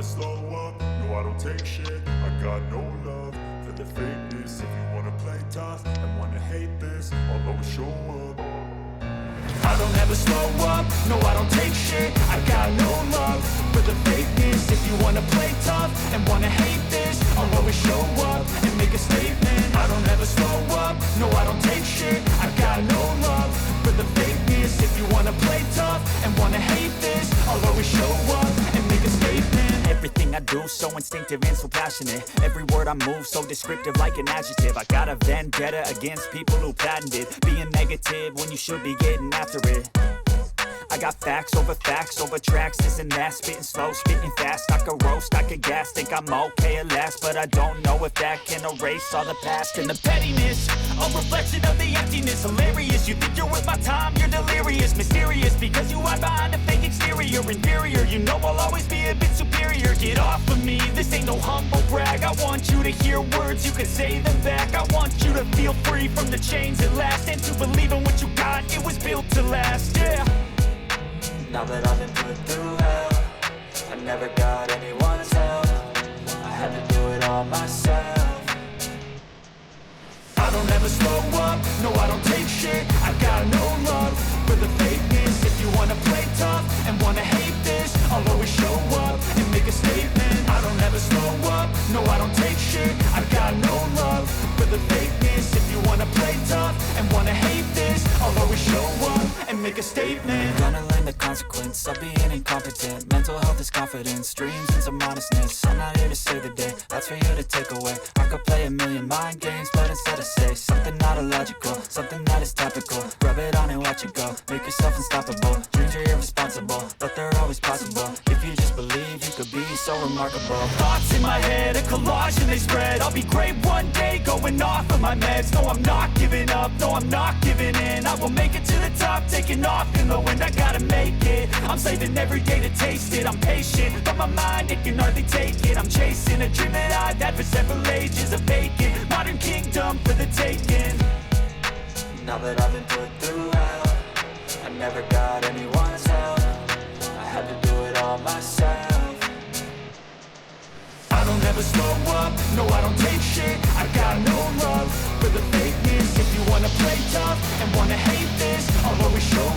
slow up, no I don't take shit. I got no love for the fakeness. If you wanna play tough and wanna hate this, I'll always show up. I don't ever slow up, no I don't take shit. I got no love for the fakeness. If you wanna play tough and wanna hate this, I'll always show up and make a statement. I don't ever slow up, no I don't take shit. I got no love for the fakeness. If you wanna play tough and wanna hate this, I'll always show up and make a statement. Everything I do so instinctive and so passionate. Every word I move so descriptive like an adjective. I got a vendetta against people who patented being negative when you should be getting after it. I got facts over tracks, this and that. Spitting slow, spitting fast, I could roast, I could gas. Think I'm okay at last, but I don't know if that can erase all the past. And the pettiness, a reflection of the emptiness. Hilarious, you think you're worth my time, you're delirious. Mysterious, because you hide behind a fake exterior. Inferior, you know I'll always be a bit superior. Get off of me, this ain't no humble brag. I want you to hear words, you can say them back. I want you to feel free from the chains at last, and to believe in what you got, it was built to last, yeah. Now that I've been put through hell, I never got anyone's help. I had to do it all myself. I don't ever slow up, no I don't take shit. I got no love for the fakeness. If you wanna play tough and wanna hate this, I'll always show up and make a statement. I don't ever slow up, no I don't take shit. I got no love for the fakeness. If you wanna play tough and wanna hate this, I'll always show up and make a statement. Gonna learn the consequence of being incompetent. Mental health is confidence, dreams and some modestness. I'm not here to save the day, that's for you to take away. I could play a million mind games, but instead I say something not illogical, something that is topical. Rub it on and watch it go, make yourself unstoppable. Dreams are irresponsible, but they're always possible. If you just believe, you could be so remarkable. Thoughts in my head, a collage and they spread. I'll be great one day, going off of my meds. No, I'm not giving up, no, I'm not giving in. I will make it to the top, taking off in the wind. I gotta make it, I'm saving every day to taste it. I'm patient, but my mind, it can hardly take it. I'm chasing a dream that I've had for several ages. A vacant, modern kingdom for the taking. Now that I've been put through hell, I never got anyone's help. I had to do it all myself. I don't ever slow up, no I don't take shit. I got no love for the fakeness. If you wanna play tough and wanna hate this, I'll always show